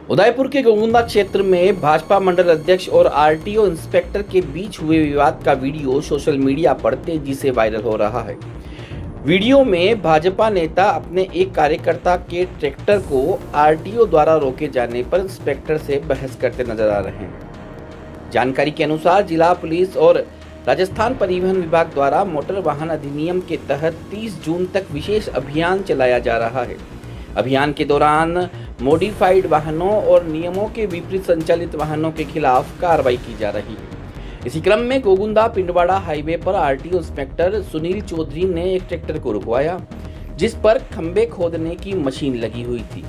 उदयपुर के गोगुंदा क्षेत्र में भाजपा मंडल अध्यक्ष और आरटीओ इंस्पेक्टर के बीच हुए विवाद का वीडियो सोशल मीडिया पर तेजी से वायरल हो रहा है। वीडियो में भाजपा नेता अपने एक कार्यकर्ता के ट्रैक्टर को आरटीओ द्वारा रोके जाने पर इंस्पेक्टर से बहस करते नजर आ रहे हैं। जानकारी के अनुसार जिला पुलिस और राजस्थान परिवहन विभाग द्वारा मोटर वाहन अधिनियम के तहत 30 जून तक विशेष अभियान चलाया जा रहा है। अभियान के दौरान मॉडिफाइड वाहनों और नियमों के विपरीत संचालित वाहनों के खिलाफ कार्रवाई की जा रही है। इसी क्रम में गोगुंदा पिंडवाड़ा हाईवे पर आरटीओ इंस्पेक्टर सुनील चौधरी ने एक ट्रैक्टर को रुकवाया, जिस पर खंबे खोदने की मशीन लगी हुई थी।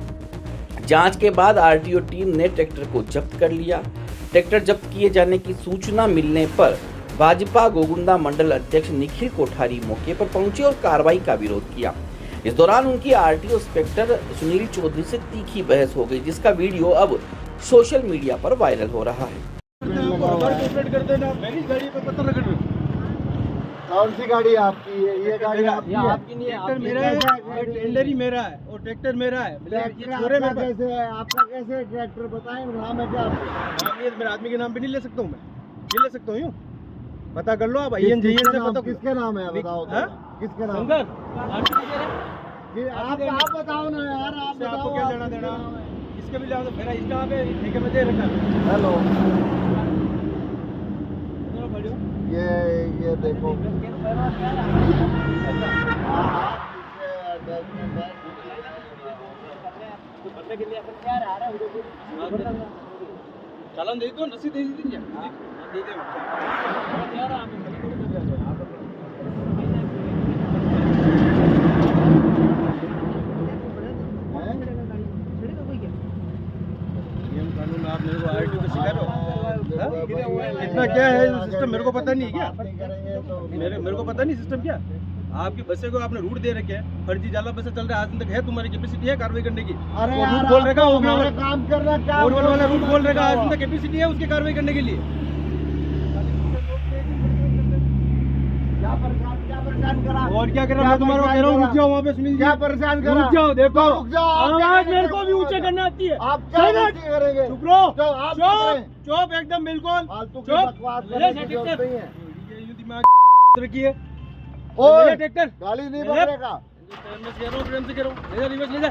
जांच के बाद आरटीओ टीम ने ट्रैक्टर को जब्त कर लिया। ट्रैक्टर जब्त किए जाने की सूचना मिलने पर भाजपा गोगुंदा मंडल अध्यक्ष निखिल कोठारी मौके पर पहुंचे और कार्रवाई का विरोध किया। इस दौरान उनकी आरटीओ इंस्पेक्टर सुनील चौधरी से तीखी बहस हो गई, जिसका वीडियो अब सोशल मीडिया पर वायरल हो रहा है। कौन सी गाड़ी आपकी है? ये गाड़ी आपकी नहीं है, ट्रैक्टर मेरा है, टेंडर ही मेरा है और ट्रैक्टर मेरा है। ट्रैक्टर कैसे है? आपका कैसे ट्रैक्टर बताएं, नाम है क्या आपका? नाम ये मेरे आदमी के नाम पे नहीं ले सकता हूँ, मैं नहीं ले सकता हूँ। यूँ पता कर लो आप, IN से पता। किसके नाम है बताओ? किसके नाम? आप बताओ ना यार, आप बताओ। आपको क्या लेना देना? इसके भी लेना, मेरा इसका पे ठेके में दे रखा है। हेलो, ये देखो, चालान दे दो, रसीद दे दीजिए। दे दे कानून आप मेरे को आरटीओ को सिखा रहे हो? इतना क्या है सिस्टम, मेरे को पता नहीं है क्या? मेरे को पता नहीं सिस्टम क्या। आपकी बसें को आपने रूट दे रखे हैं, फर्जी जाला बसें चल रहा है, आज तक है तुम्हारी कैपेसिटी है कार्रवाई करने की? अरे रूट बोल रखा है, काम कर रहा क्या वाला रूट बोल रखा है, आज तक कैपेसिटी है उसकी कार्रवाई करने के लिए। और क्या कर रहा है? तुम्हारा कह रहा हूँ, रुक जाओ वहाँ पे, सुनील क्या परेशान कर रहा? रुक जाओ, देखो रुक जाओ, आवाज मेरे को भी ऊंचे करना आती है। आप क्या करेंगे? चुप रहो, चुप चुप एकदम बिल्कुल चुप। दिमाग रखी है। ओए, ट्रैक्टर गाली नहीं पकड़ेगा। प्रेम से कह रहा हूँ, ले जा रिवर्स, ले जा।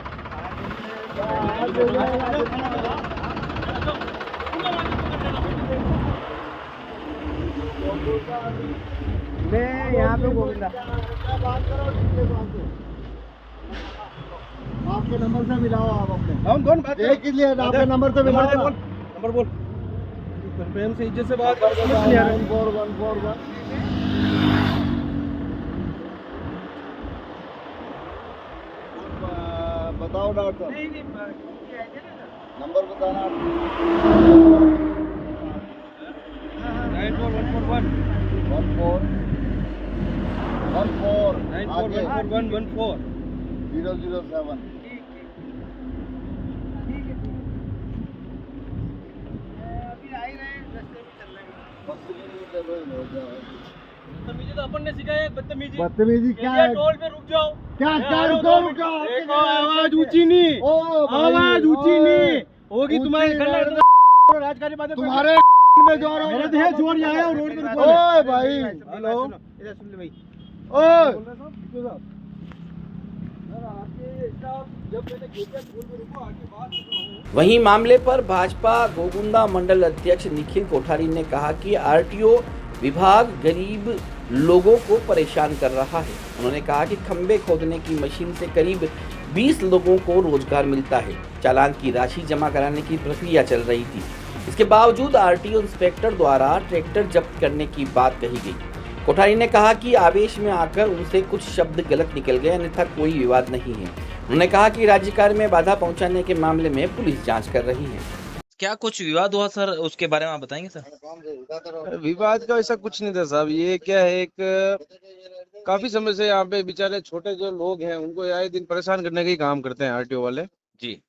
मैं यहाँ पे गोविंदा बात करो, आपके नंबर से मिलाओ। आप अपने हम दोनों बात एक ही लिए आपके नंबर से मिलाओ। नंबर बोल, प्रेम से इज्जत से बात कर। 1411 बताओ डॉक्टर, नंबर बताना। 94141 9414114 007। बदतमीजी तो अपन ने सिखाया, बदतमीजी क्या है? टोल पे रुक जाओ। क्या रुको? देखो आवाज ऊंची नहीं, आवाज ऊंची नहीं होगी तुम्हारे राजकारी बातें। तुम्हारे में जोर है, मेरे देह जोर यहाँ है, रोड पे रुको। ओए भाई, हेलो, इधर सुन ले भाई। ओए वहीं मामले पर भाजपा गोगुंदा मंडल अध्यक्ष निखिल कोठारी ने कहा कि आरटीओ विभाग गरीब लोगों को परेशान कर रहा है। उन्होंने कहा कि खंबे खोदने की मशीन से करीब 20 लोगों को रोजगार मिलता है। चालान की राशि जमा कराने की प्रक्रिया चल रही थी, इसके बावजूद आरटीओ इंस्पेक्टर द्वारा ट्रैक्टर जब्त करने की बात कही गई। कोठारी ने कहा कि आवेश में आकर उनसे कुछ शब्द गलत निकल गए, अन्यथा कोई विवाद नहीं है। उन्होंने कहा कि राज्य कार्य में बाधा पहुंचाने के मामले में पुलिस जांच कर रही है। क्या कुछ विवाद हुआ सर, उसके बारे में आप बताएंगे सर? विवाद का ऐसा कुछ नहीं था साहब। ये क्या है, एक काफी समय से यहाँ पे बेचारे छोटे जो लोग हैं उनको आए दिन परेशान करने का ही काम करते हैं आरटीओ वाले जी।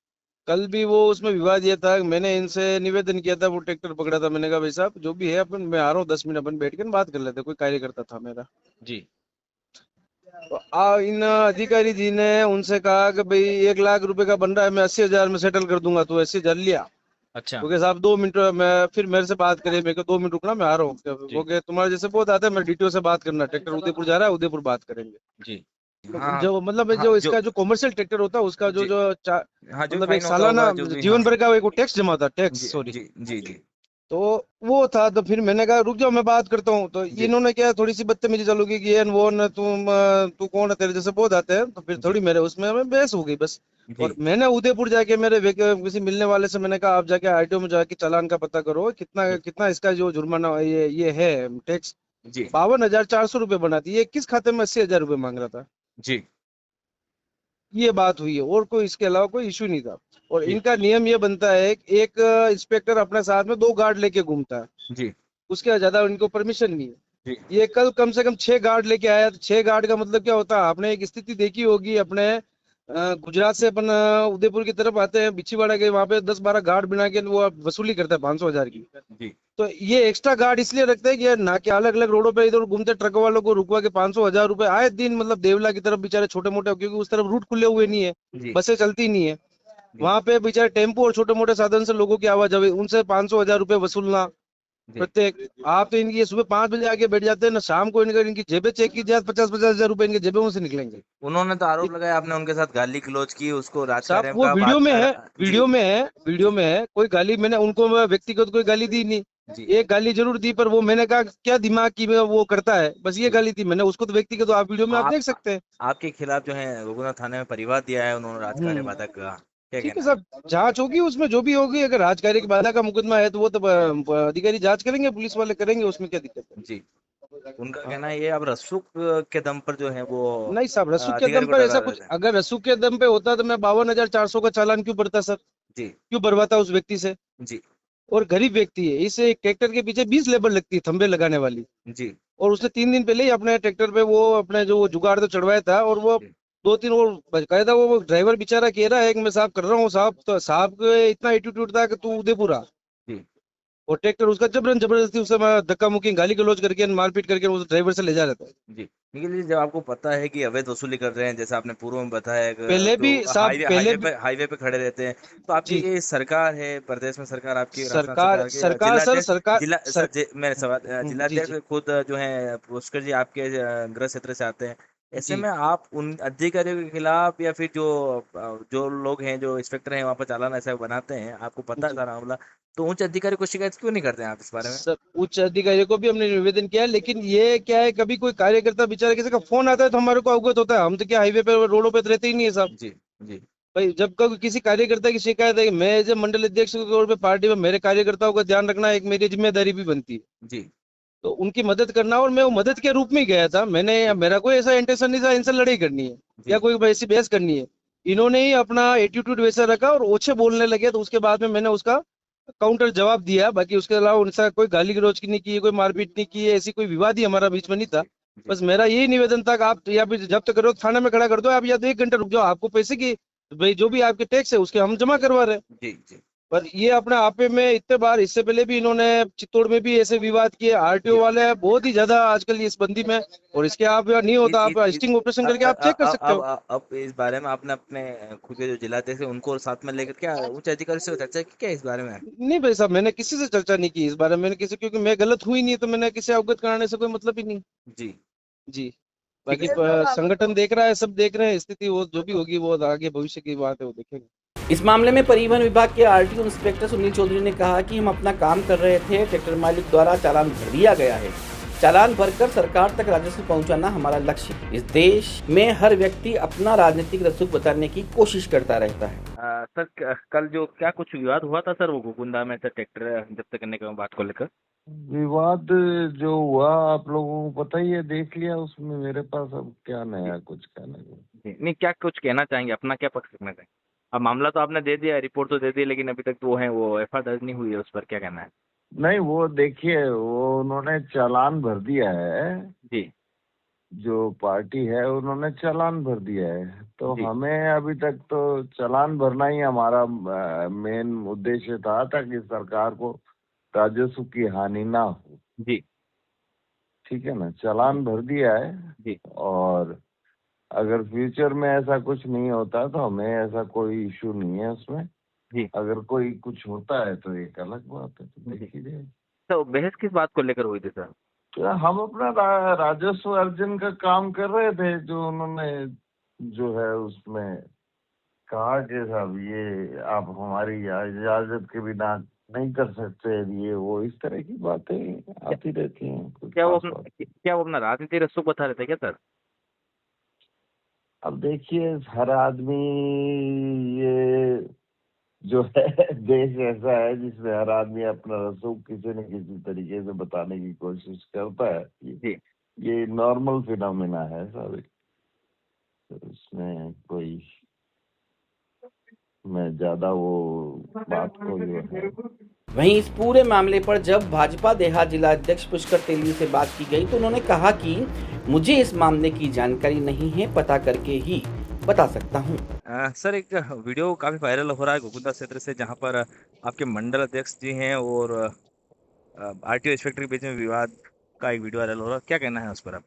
कल भी वो उसमें विवाद ये था, मैंने इनसे निवेदन किया था, वो ट्रैक्टर पकड़ा था, मैंने कहा भाई साहब जो भी है अपन, मैं आ रहा हूँ 10 मिनट अपन बैठ कर बात कर लेते, कोई कार्यकर्ता था मेरा जी। तो इन अधिकारी जी ने उनसे कहा कि भाई 1 लाख रुपए का बन रहा है, मैं 80,000 में सेटल कर दूंगा। तो 80,000 लिया। अच्छा ओके साहब 2 मिनट में फिर मेरे से बात करे, मेरे को 2 मिनट रुकना, मैं आ रहा हूँ। जी ओके तुम्हारे जैसे बहुत आता है, मैं डीटीओ से बात करना, ट्रैक्टर उदयपुर जा रहा है, उदयपुर बात करेंगे। जी तो हाँ जो मतलब हाँ जो जो इसका जो कॉमर्शियल ट्रैक्टर होता है उसका जी हाँ जो मतलब एक फाइन होता सालाना होगा जो भी हाँ जीवन भर का एक टैक्स जमा था, टैक्स जी सॉरी। जी जी जी तो वो था। तो फिर मैंने कहा रुक जाओ मैं बात करता हूँ। तो जी इन्होंने क्या थोड़ी सी बदतमीजी चालू की कि ये न वो न तू कौन है, तेरे जैसे बहुत आते हैं। तो फिर जी थोड़ी मेरे उसमें हमें बहस हो गई बस। जी और मैंने उदयपुर जाके मेरे किसी मिलने वाले से मैंने कहा आप जाके आरटीओ में जाके चालान का पता करो, कितना जी कितना इसका जो जुर्माना ये है टैक्स। जी 52,400 रुपये बना थी। ये किस खाते में 80,000 रुपये मांग रहा था। जी ये बात हुई है और कोई इसके अलावा कोई इशू नहीं था। और जी इनका नियम ये बनता है कि एक इंस्पेक्टर अपने साथ में 2 गार्ड लेके घूमता है, जी उसके ज्यादा इनको परमिशन नहीं है। जी ये कल कम से कम 6 गार्ड लेके आया। तो 6 गार्ड का मतलब क्या होता है, आपने एक स्थिति देखी होगी अपने गुजरात से अपन उदयपुर की तरफ आते हैं, बिछीवाड़ा के वहां पे 10-12 गार्ड बना के वो वसूली करता है 500,000 की। जी तो ये एक्स्ट्रा गार्ड इसलिए रखते हैं कि यार ना कि अलग अलग रोडों पे इधर घूमते ट्रक वालों को रुकवा के 500,000 रुपए आए दिन, मतलब देवला की तरफ बेचारे छोटे मोटे, क्योंकि उस तरफ रूट खुले हुए नहीं है, जी बसें चलती नहीं है। जी वहां पे बेचारे टेम्पो और छोटे मोटे साधन से लोगों की आवाजाही, उनसे 500,000 रुपए वसूलना जी प्रत्येक। आप तो इनकी ये सुबह 5 बजे आके बैठ जाते हैं ना, शाम को इनकी जेबें चेक की जाए 50-50 हजार रुपए इनके जेबों से निकलेंगे। उन्होंने तो आरोप लगाया आपने उनके साथ गाली गलौज की उसको साहब राजकार्य वो का वीडियो बात में है, जी वीडियो में है, वीडियो जी में है। कोई गाली मैंने उनको व्यक्तिगत कोई गाली दी नहीं। जी एक गाली जरूर दी, पर वो मैंने कहा क्या दिमाग की वो करता है, बस ये जी गाली थी मैंने उसको। तो व्यक्तिगत तो आप वीडियो में आप आप देख सकते हैं। आपके खिलाफ जो है रघुनाथ थाने में परिवाद दिया है उन्होंने राजकार्य हम्म बाधक का क्या ठीक है कहना है साहब, जांच होगी उसमें जो भी होगी। अगर राजकार्य की बाधा का मुकदमा है तो वो तो अधिकारी जांच करेंगे, पुलिस वाले करेंगे, उसमें क्या दिक्कत जी उनका है। कहना है ये अब रसूख के दम पर जो है वो नहीं साहब, रसूख के अधिकारी दम को पर डरा ऐसा रहे कुछ, थे अगर रसूख के दम पे होता तो मैं 52,400 का चालान क्यों भरता सर, जी क्यों भरवाता उस व्यक्ति से। जी और गरीब व्यक्ति है, इसे एक ट्रैक्टर के पीछे 20 लेबर लगती है थंबे लगाने वाली। जी और उसने 3 दिन पहले ही अपने ट्रैक्टर पे वो अपने जो वो जुगाड़ तो चढ़वाया था, और वो जी 2-3 वो बकायदा वो ड्राइवर बेचारा कह रहा है कि मैं साहब कर रहा हूँ साहब। तो साहब को इतना एटीट्यूड था कि तू उदयपुर आ। जी और ट्रैक्टर उसका जबरन जबरदस्ती उससे धक्का मुक्की गाली गलौज करके मारपीट करके उस ड्राइवर से ले जा रहा था। जी निखिल जी जब आपको पता है कि अवैध वसूली कर रहे हैं जैसे आपने पूर्व में बताया पहले भी तो साहब, पहले भी हाईवे पे खड़े रहते हैं तो आपकी जी। ये सरकार है प्रदेश में सरकार आपकी राजस्थान सरकार सरकार के सरकार सर जिलाध्यक्ष सरकार जिला सर मेरे सवाल जी जी जिलाध्यक्ष खुद जो है पुष्कर जी आपके गृह क्षेत्र से आते हैं ऐसे जी। में आप उन अधिकारियों के खिलाफ या फिर जो लोग हैं जो इंस्पेक्टर हैं वहाँ पर चालान ऐसा बनाते हैं आपको पता है जी सारा मामला तो उच्च अधिकारी को शिकायत क्यों नहीं करते हैं आप इस बारे में सब उच्च अधिकारियों को भी हमने निवेदन किया है, लेकिन ये क्या है, कभी कोई कार्यकर्ता बेचारे किसी का फोन आता है तो हमारे को अवगत होता है। हम तो क्या हाईवे पे रोडों पे तो रहते ही नहीं है साहब। जी जी भाई जब कभी किसी कार्यकर्ता की शिकायत है, मैं एज ए मंडल अध्यक्ष के तौर पे पार्टी में मेरे कार्यकर्ताओं का ध्यान रखना एक मेरी जिम्मेदारी भी बनती है। जी तो उनकी मदद करना, और मैं वो मदद के रूप में ही गया था। मैंने जी मेरा कोई ऐसा इंटेंशन नहीं था इनसे लड़ाई करनी है या जी कोई ऐसी बहस करनी है। इन्होंने ही अपना एटीट्यूड वैसा रखा और ओछे बोलने लगे, तो उसके बाद में मैंने उसका काउंटर जवाब दिया। बाकी उसके अलावा उनसे कोई गाली गलौज की नहीं की, कोई मारपीट नहीं की, ऐसी कोई विवाद ही हमारा बीच में नहीं था। जी जी बस मेरा यही निवेदन था कि आप या फिर जब्त करो थाने में खड़ा कर दो, आप या तो 1 घंटा रुक जाओ, आपको पैसे की भाई जो भी आपके टैक्स है उसके हम जमा करवा रहे हैं। जी जी पर ये अपने आपे में इतने बार, इससे पहले भी इन्होंने चित्तौड़ में भी ऐसे विवाद किए। आरटीओ जी वाले हैं बहुत ही ज्यादा आजकल इस बंदी में। और इसके आप नहीं होता, आप स्टिंग ऑपरेशन करके आप चेक कर सकते हो। अब इस बारे में आपने अपने खुद के जो जिलाध्यक्ष है उनको साथ में लेकर क्या उच्च अधिकारी से चर्चा की क्या इस बारे में नहीं भाई साहब, मैंने किसी से चर्चा नहीं की इस बारे में। मैंने किसी, क्योंकि मैं गलत हुई नहीं तो मैंने किसी अवगत कराने से कोई मतलब ही नहीं। जी जी। ठीक बाकी है संगठन देख रहा है, सब देख रहे हैं, स्थिति वो जो भी होगी वो आगे भविष्य की बात है, वो देखेंगे। इस मामले में परिवहन विभाग के आरटीओ इंस्पेक्टर सुनील चौधरी ने कहा कि हम अपना काम कर रहे थे, ट्रैक्टर मालिक द्वारा चालान भर दिया गया है। चालान भरकर सरकार तक राजस्व पहुंचाना हमारा लक्ष्य है। इस देश में हर व्यक्ति अपना राजनीतिक रसूख बताने की कोशिश करता रहता है। सर कल जो क्या कुछ विवाद हुआ था सर वो गोकुंदा में सर ट्रैक्टर जब्त करने की बात को लेकर विवाद जो हुआ आप लोगों को पता ही है, देख लिया उसमें। मेरे पास अब क्या नया कुछ कहने को। जी नहीं क्या कुछ कहना चाहेंगे अपना क्या पक्ष रखना चाहेंगे अब मामला तो आपने दे दिया रिपोर्ट तो दे दी लेकिन अभी तक वो है वो एफआईआर दर्ज नहीं हुई है उस पर क्या कहना है नहीं, वो देखिए, वो उन्होंने चालान भर दिया है। जी जो पार्टी है उन्होंने चालान भर दिया है, तो जी हमें अभी तक तो चालान भरना ही हमारा मेन उद्देश्य था, ताकि सरकार को राजस्व की हानि ना हो। जी ठीक है ना, चालान भर दिया है। जी और अगर फ्यूचर में ऐसा कुछ नहीं होता तो हमें ऐसा कोई इशू नहीं है उसमें। जी। अगर कोई कुछ होता है तो एक अलग बात है, तो जी। देखी जाएगी। तो बहस किस बात को लेकर हुई थी सर? तो हम अपना राजस्व अर्जन का काम कर रहे थे, जो उन्होंने जो है उसमें कहा कि साहब ये आप हमारी इजाजत के बिना नहीं कर सकते, ये वो इस तरह की बातें आती रहती हैं। कुछ क्या वो खास बात। क्या वो अपना राजनीति रस्सू बता रहे थे क्या सर? अब देखिए, हर आदमी, ये जो है देश ऐसा है जिसमें हर आदमी अपना रसूख किसी न किसी तरीके से बताने की कोशिश करता है। जी। ये नॉर्मल फिनोमिना है सारे, तो इसमें कोई मैं ज्यादा वो बात को जो है। वहीं इस पूरे मामले पर जब भाजपा देहात जिला अध्यक्ष पुष्कर तेली से बात की गई तो उन्होंने कहा कि मुझे इस मामले की जानकारी नहीं है, पता करके ही बता सकता हूं। सर, एक वीडियो काफी वायरल हो रहा है गोकुलदास क्षेत्र से, जहां पर आपके मंडल अध्यक्ष जी हैं और आरटीओ इंस्पेक्टर के बीच में विवाद का एक वीडियो वायरल हो रहा है, क्या कहना है उस पर आप?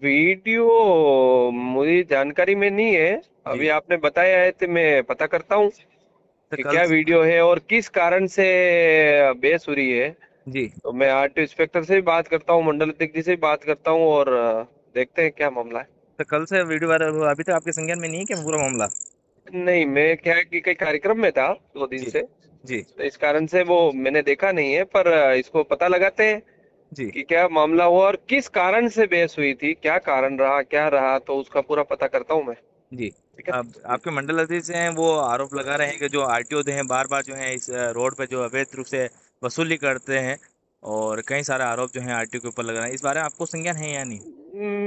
वीडियो मुझे जानकारी में नहीं है, अभी जी। आपने बताया है तो मैं पता करता हूँ तो कि कल क्या वीडियो है और किस कारण से बहस हो रही है। जी। तो मैं आरटीओ इंस्पेक्टर से भी बात करता हूँ, मंडल अध्यक्ष जी से भी बात करता हूँ और देखते हैं क्या मामला है। तो कल से वीडियो वायरल हुआ, अभी तक आपके संज्ञान में नहीं है क्या पूरा मामला? नहीं, मैं क्या है कि कई कार्यक्रम में था 2 दिन जी। से, जी। तो इस कारण से वो मैंने देखा नहीं है, पर इसको पता लगाते हैं जी। कि क्या मामला हुआ और किस कारण से बहस हुई थी, क्या कारण रहा, क्या रहा, तो उसका पूरा पता करता हूँ मैं। जी। ठीक है अब आपके मंडल अध्यक्ष हैं, वो आरोप लगा रहे हैं कि जो आरटीओ हैं बार बार जो है इस रोड पे जो अवैध रूप से वसूली करते हैं, और कई सारे आरोप जो हैं आरटीओ के ऊपर लगा रहे हैं। इस बारे में आपको संज्ञान है या नहीं?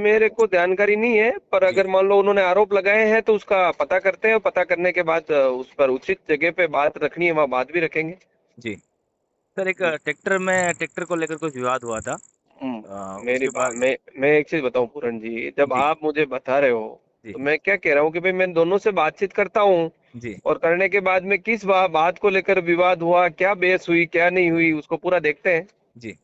मेरे को जानकारी नहीं है, पर जी। अगर मान लो उन्होंने आरोप लगाए हैं तो उसका पता करते हैं, पता करने के बाद उस पर उचित जगह पे बात रखनी है वहाँ बात भी रखेंगे। जी। सर, एक ट्रैक्टर को लेकर कुछ विवाद हुआ था, मेरी उसके बात, बाद। मैं एक चीज बताऊं पूरन जी, जब जी। आप मुझे बता रहे हो जी। तो मैं क्या कह रहा हूँ कि भाई मैं दोनों से बातचीत करता हूँ, जी। और करने के बाद में किस बात को लेकर विवाद हुआ, क्या बहस हुई, क्या नहीं हुई, उसको पूरा देखते हैं। जी।